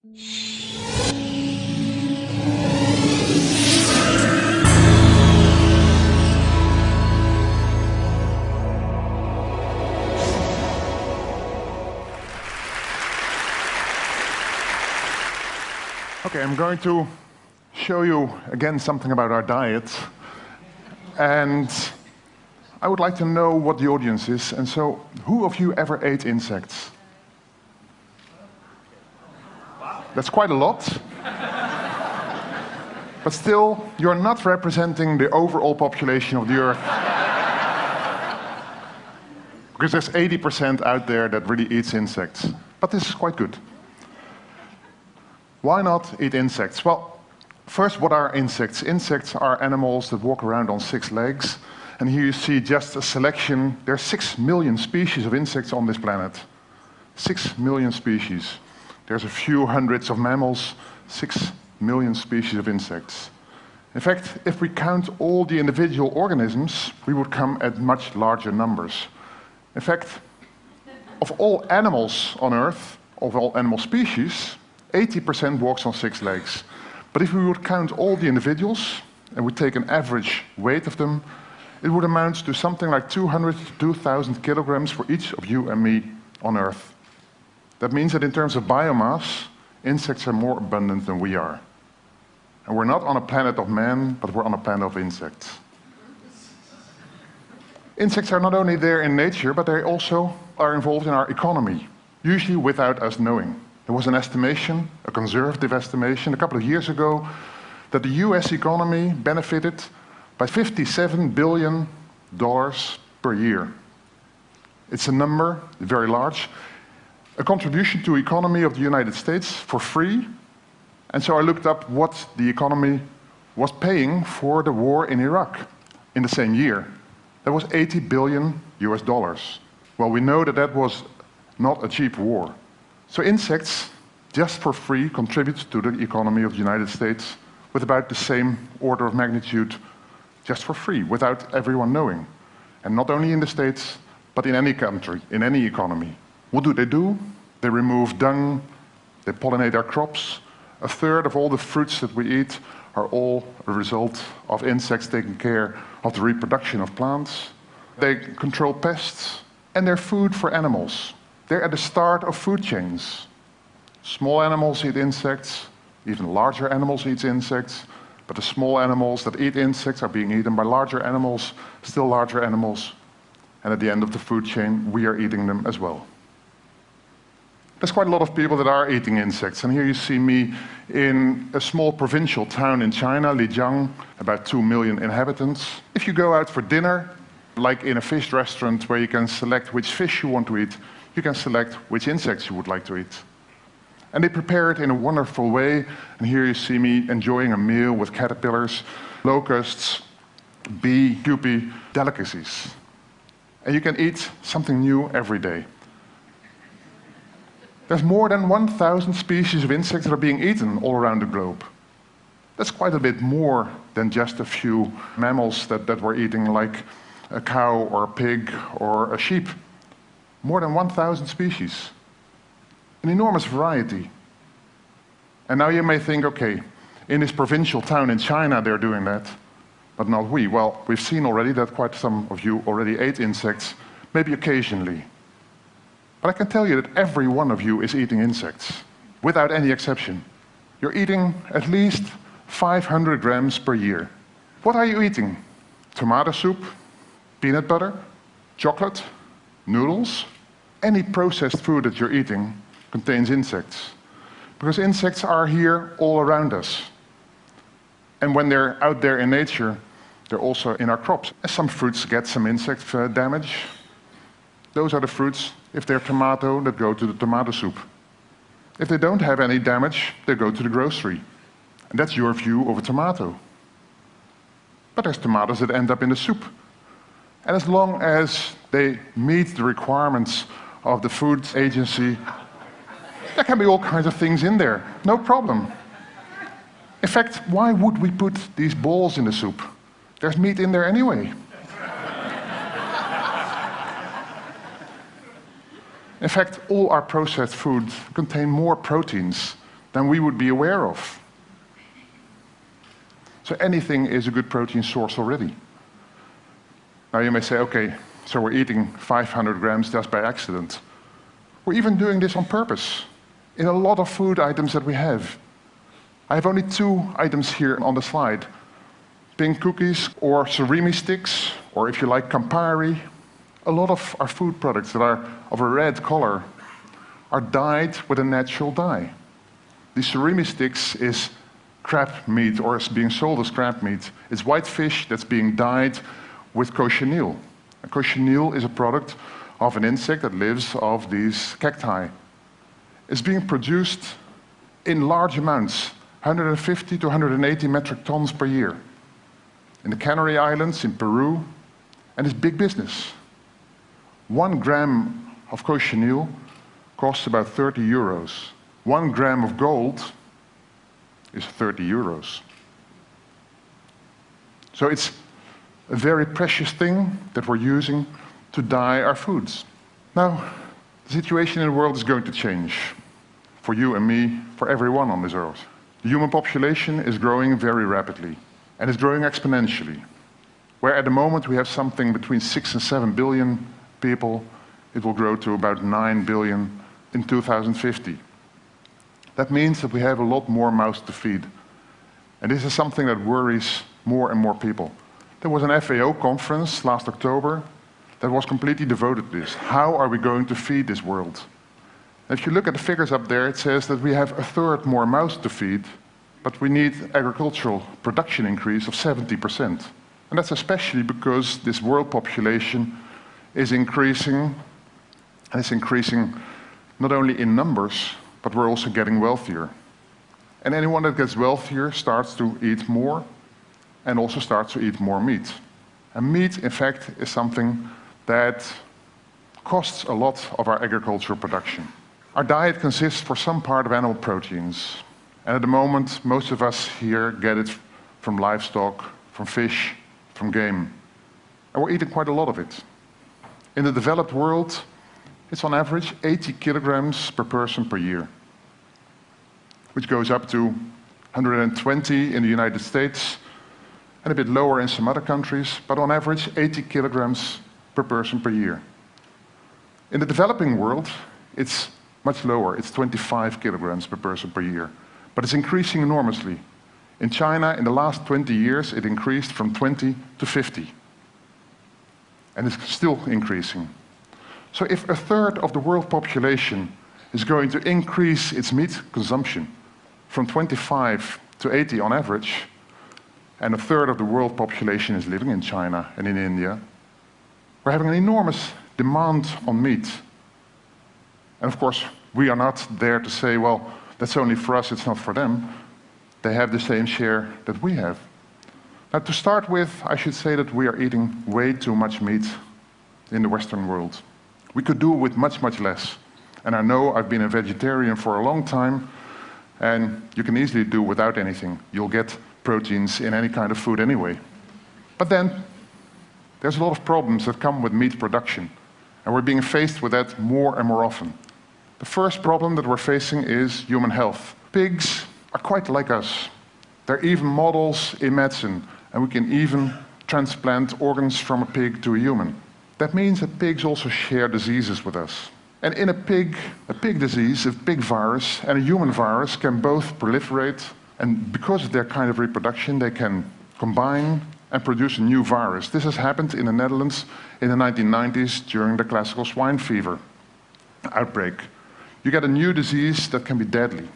Okay, I'm going to show you again something about our diet. And I would like to know what the audience is. And so, who of you ever ate insects? That's quite a lot. But still, you're not representing the overall population of the Earth. Because there's 80% out there that really eats insects. But this is quite good. Why not eat insects? Well, first, what are insects? Insects are animals that walk around on 6 legs. And here you see just a selection. There are 6 million species of insects on this planet. 6 million species. There's a few hundreds of mammals, 6 million species of insects. In fact, if we count all the individual organisms, we would come at much larger numbers. In fact, of all animals on Earth, of all animal species, 80% walks on 6 legs. But if we would count all the individuals, and we take an average weight of them, it would amount to something like 200 to 2,000 kilograms for each of you and me on Earth. That means that in terms of biomass, insects are more abundant than we are. And we're not on a planet of man, but we're on a planet of insects. Insects are not only there in nature, but they also are involved in our economy, usually without us knowing. There was an estimation, a conservative estimation, a couple of years ago, that the US economy benefited by $57 billion per year. It's a number, very large. A contribution to the economy of the United States for free. And so I looked up what the economy was paying for the war in Iraq in the same year. That was $80 billion US. Well, we know that that was not a cheap war. So insects, just for free, contribute to the economy of the United States with about the same order of magnitude, just for free, without everyone knowing. And not only in the States, but in any country, in any economy. What do? They remove dung, they pollinate our crops. 1/3 of all the fruits that we eat are all a result of insects taking care of the reproduction of plants. They control pests, and they're food for animals. They're at the start of food chains. Small animals eat insects, even larger animals eat insects, but the small animals that eat insects are being eaten by larger animals, still larger animals, and at the end of the food chain, we are eating them as well. There's quite a lot of people that are eating insects, and here you see me in a small provincial town in China, Lijiang, about 2 million inhabitants. If you go out for dinner, like in a fish restaurant where you can select which fish you want to eat, you can select which insects you would like to eat. And they prepare it in a wonderful way. And here you see me enjoying a meal with caterpillars, locusts, bee, pupae, delicacies. And you can eat something new every day. There's more than 1,000 species of insects that are being eaten all around the globe. That's quite a bit more than just a few mammals that we're eating, like a cow or a pig or a sheep. More than 1,000 species. An enormous variety. And now you may think, okay, in this provincial town in China they're doing that, but not we. Well, we've seen already that quite some of you already ate insects, maybe occasionally. But I can tell you that every one of you is eating insects, without any exception. You're eating at least 500 grams per year. What are you eating? Tomato soup? Peanut butter? Chocolate? Noodles? Any processed food that you're eating contains insects. Because insects are here all around us. And when they're out there in nature, they're also in our crops. Some fruits get some insect damage. Those are the fruits, if they're tomato, that go to the tomato soup. If they don't have any damage, they go to the grocery. And that's your view of a tomato. But there's tomatoes that end up in the soup. And as long as they meet the requirements of the food agency, there can be all kinds of things in there, no problem. In fact, why would we put these balls in the soup? There's meat in there anyway. In fact, all our processed foods contain more proteins than we would be aware of. So anything is a good protein source already. Now you may say, okay, so we're eating 500 grams just by accident. We're even doing this on purpose in a lot of food items that we have. I have only 2 items here on the slide. Pink cookies or surimi sticks, or if you like, Campari. A lot of our food products that are of a red color are dyed with a natural dye. The surimi sticks is crab meat, or is being sold as crab meat. It's white fish that's being dyed with cochineal. And cochineal is a product of an insect that lives off these cacti. It's being produced in large amounts, 150 to 180 metric tons per year. In the Canary Islands, in Peru, and it's big business. 1 gram of cochineal costs about 30 euros. 1 gram of gold is 30 euros. So it's a very precious thing that we're using to dye our foods. Now, the situation in the world is going to change. For you and me, for everyone on this earth. The human population is growing very rapidly, and it's growing exponentially. Where at the moment we have something between 6 and 7 billion people, it will grow to about 9 billion in 2050. That means that we have a lot more mouths to feed. And this is something that worries more and more people. There was an FAO conference last October that was completely devoted to this. How are we going to feed this world? And if you look at the figures up there, it says that we have 1/3 more mouths to feed, but we need agricultural production increase of 70%. And that's especially because this world population is increasing, and it's increasing not only in numbers, but we're also getting wealthier. And anyone that gets wealthier starts to eat more, and also starts to eat more meat. And meat, in fact, is something that costs a lot of our agricultural production. Our diet consists for some part of animal proteins. And at the moment, most of us here get it from livestock, from fish, from game. And we're eating quite a lot of it. In the developed world, it's on average 80 kilograms per person per year, which goes up to 120 in the United States, and a bit lower in some other countries, but on average 80 kilograms per person per year. In the developing world, it's much lower. It's 25 kilograms per person per year. But it's increasing enormously. In China, in the last 20 years, it increased from 20 to 50. And it's still increasing. So if 1/3 of the world population is going to increase its meat consumption from 25 to 80 on average, and 1/3 of the world population is living in China and in India, we're having an enormous demand on meat. And of course, we are not there to say, well, that's only for us, it's not for them. They have the same share that we have. Now, to start with, I should say that we are eating way too much meat in the Western world. We could do with much, much less. And I know I've been a vegetarian for a long time, and you can easily do without anything. You'll get proteins in any kind of food anyway. But then, there's a lot of problems that come with meat production, and we're being faced with that more and more often. The first problem that we're facing is human health. Pigs are quite like us. They're even models in medicine, and we can even transplant organs from a pig to a human. That means that pigs also share diseases with us. And in a pig disease, a pig virus and a human virus can both proliferate, and because of their kind of reproduction, they can combine and produce a new virus. This has happened in the Netherlands in the 1990s during the classical swine fever outbreak. You get a new disease that can be deadly.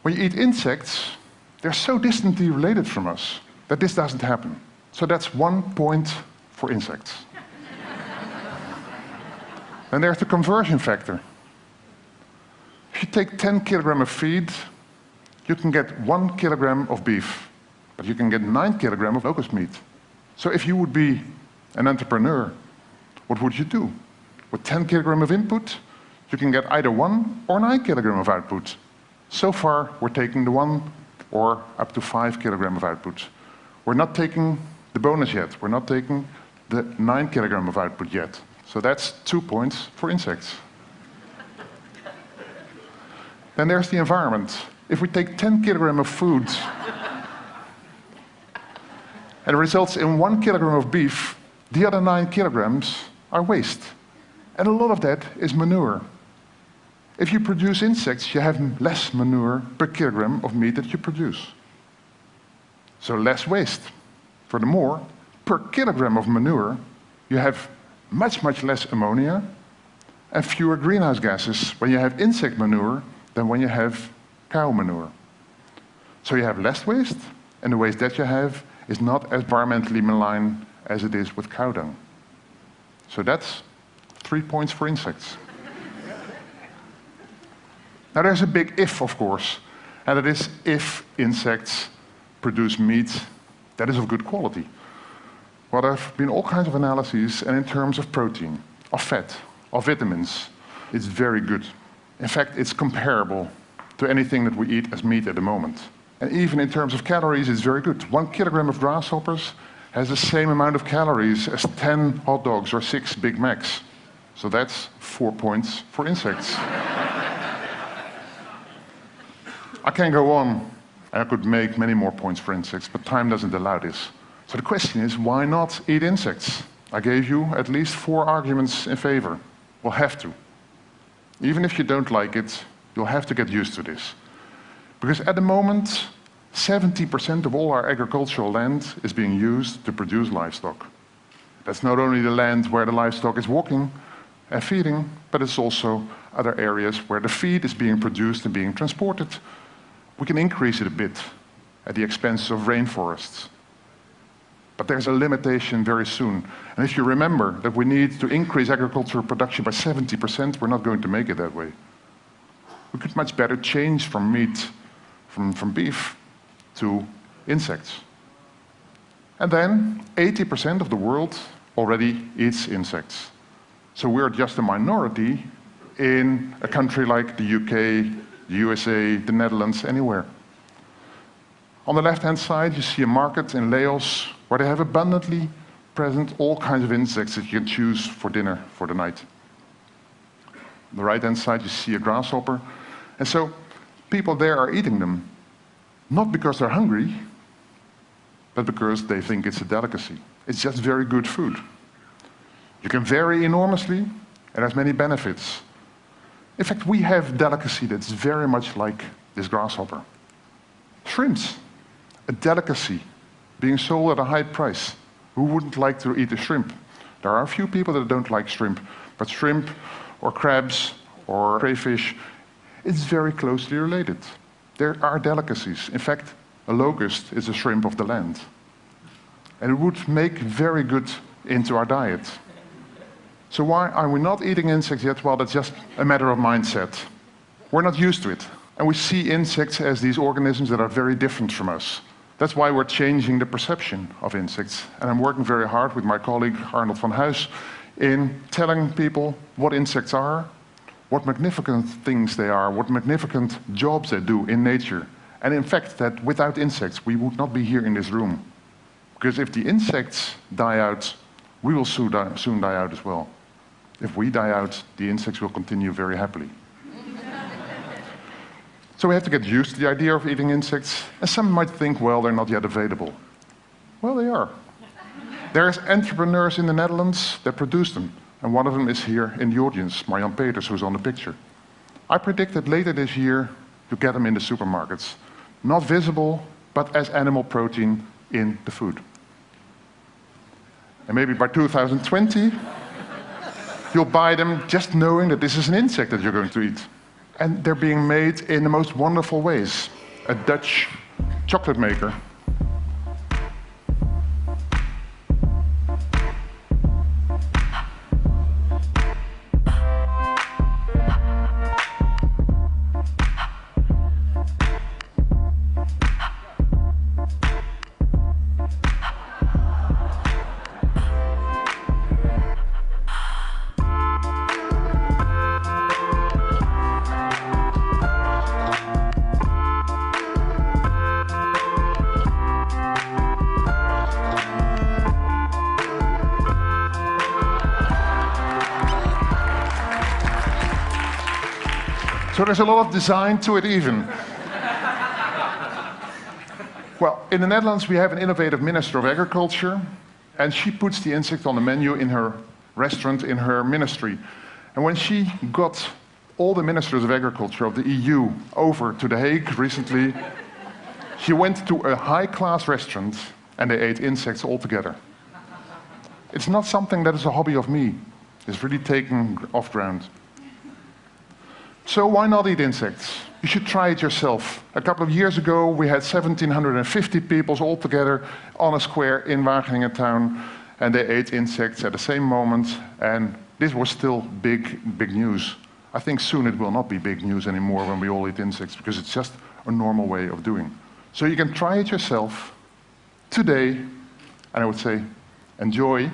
When you eat insects, they're so distantly related from us that this doesn't happen. So that's 1 point for insects. And there's the conversion factor. If you take 10 kilograms of feed, you can get 1 kilogram of beef, but you can get 9 kilograms of locust meat. So if you would be an entrepreneur, what would you do? With 10 kilograms of input, you can get either 1 or 9 kilograms of output. So far, we're taking the 1 or up to 5 kilograms of output. We're not taking the bonus yet. We're not taking the 9 kilograms of output yet. So that's 2 points for insects. Then there's the environment. If we take 10 kilograms of food and it results in 1 kilogram of beef, the other 9 kilograms are waste. And a lot of that is manure. If you produce insects, you have less manure per kilogram of meat that you produce. So less waste. Furthermore, per kilogram of manure, you have much, much less ammonia and fewer greenhouse gases when you have insect manure than when you have cow manure. So you have less waste, and the waste that you have is not as environmentally malign as it is with cow dung. So that's 3 points for insects. Now there's a big if, of course, and it is if insects produce meat that is of good quality. Well, there have been all kinds of analyses, and in terms of protein, of fat, of vitamins, it's very good. In fact, it's comparable to anything that we eat as meat at the moment. And even in terms of calories, it's very good. 1 kilogram of grasshoppers has the same amount of calories as 10 hot dogs or 6 Big Macs. So that's 4 points for insects. I can go on. I could make many more points for insects, but time doesn't allow this. So the question is, why not eat insects? I gave you at least 4 arguments in favor. We'll have to. Even if you don't like it, you'll have to get used to this. Because at the moment, 70% of all our agricultural land is being used to produce livestock. That's not only the land where the livestock is walking and feeding, but it's also other areas where the feed is being produced and being transported. We can increase it a bit at the expense of rainforests. But there's a limitation very soon. And if you remember that we need to increase agricultural production by 70%, we're not going to make it that way. We could much better change from meat, from beef, to insects. And then 80% of the world already eats insects. So we're just a minority in a country like the UK, the USA, the Netherlands, anywhere. On the left-hand side, you see a market in Laos where they have abundantly present all kinds of insects that you can choose for dinner for the night. On the right-hand side, you see a grasshopper. And so people there are eating them, not because they're hungry, but because they think it's a delicacy. It's just very good food. You can vary enormously, and it has many benefits. In fact, we have delicacy that's very much like this grasshopper. Shrimps, a delicacy, being sold at a high price. Who wouldn't like to eat a shrimp? There are a few people that don't like shrimp, but shrimp or crabs or crayfish, it's very closely related. There are delicacies. In fact, a locust is a shrimp of the land. And it would make very good into our diet. So why are we not eating insects yet? Well, that's just a matter of mindset. We're not used to it. And we see insects as these organisms that are very different from us. That's why we're changing the perception of insects. And I'm working very hard with my colleague Arnold van Huys in telling people what insects are, what magnificent things they are, what magnificent jobs they do in nature. And in fact, that without insects, we would not be here in this room. Because if the insects die out, we will soon die out as well. If we die out, the insects will continue very happily. So we have to get used to the idea of eating insects. And some might think, well, they're not yet available. Well, they are. There's entrepreneurs in the Netherlands that produce them. And one of them is here in the audience, Marjan Peters, who's on the picture. I predict that later this year, you get them in the supermarkets. Not visible, but as animal protein in the food. And maybe by 2020, you'll buy them just knowing that this is an insect that you're going to eat. And they're being made in the most wonderful ways. A Dutch chocolate maker So there's a lot of design to it even. Well, in the Netherlands we have an innovative Minister of Agriculture, and she puts the insect on the menu in her restaurant, in her ministry. And when she got all the ministers of agriculture of the EU over to The Hague recently, she went to a high-class restaurant and they ate insects all together. It's not something that is a hobby of me. It's really taken off ground. So why not eat insects? You should try it yourself. A couple of years ago, we had 1,750 people all together on a square in Wageningen town, and they ate insects at the same moment, and this was still big news. I think soon it will not be big news anymore when we all eat insects, because it's just a normal way of doing. So you can try it yourself today, and I would say, enjoy.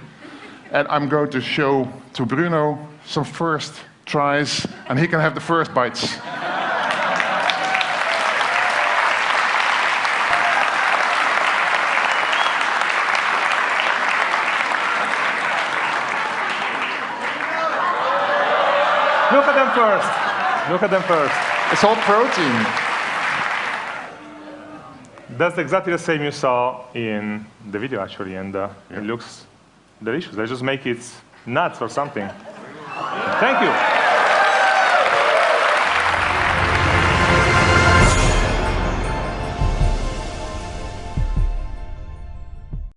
And I'm going to show to Bruno some first tries, and he can have the first bites. Look at them first. Look at them first. It's all protein. That's exactly the same you saw in the video, actually, and it looks delicious. Let's just make it nuts or something. Thank you.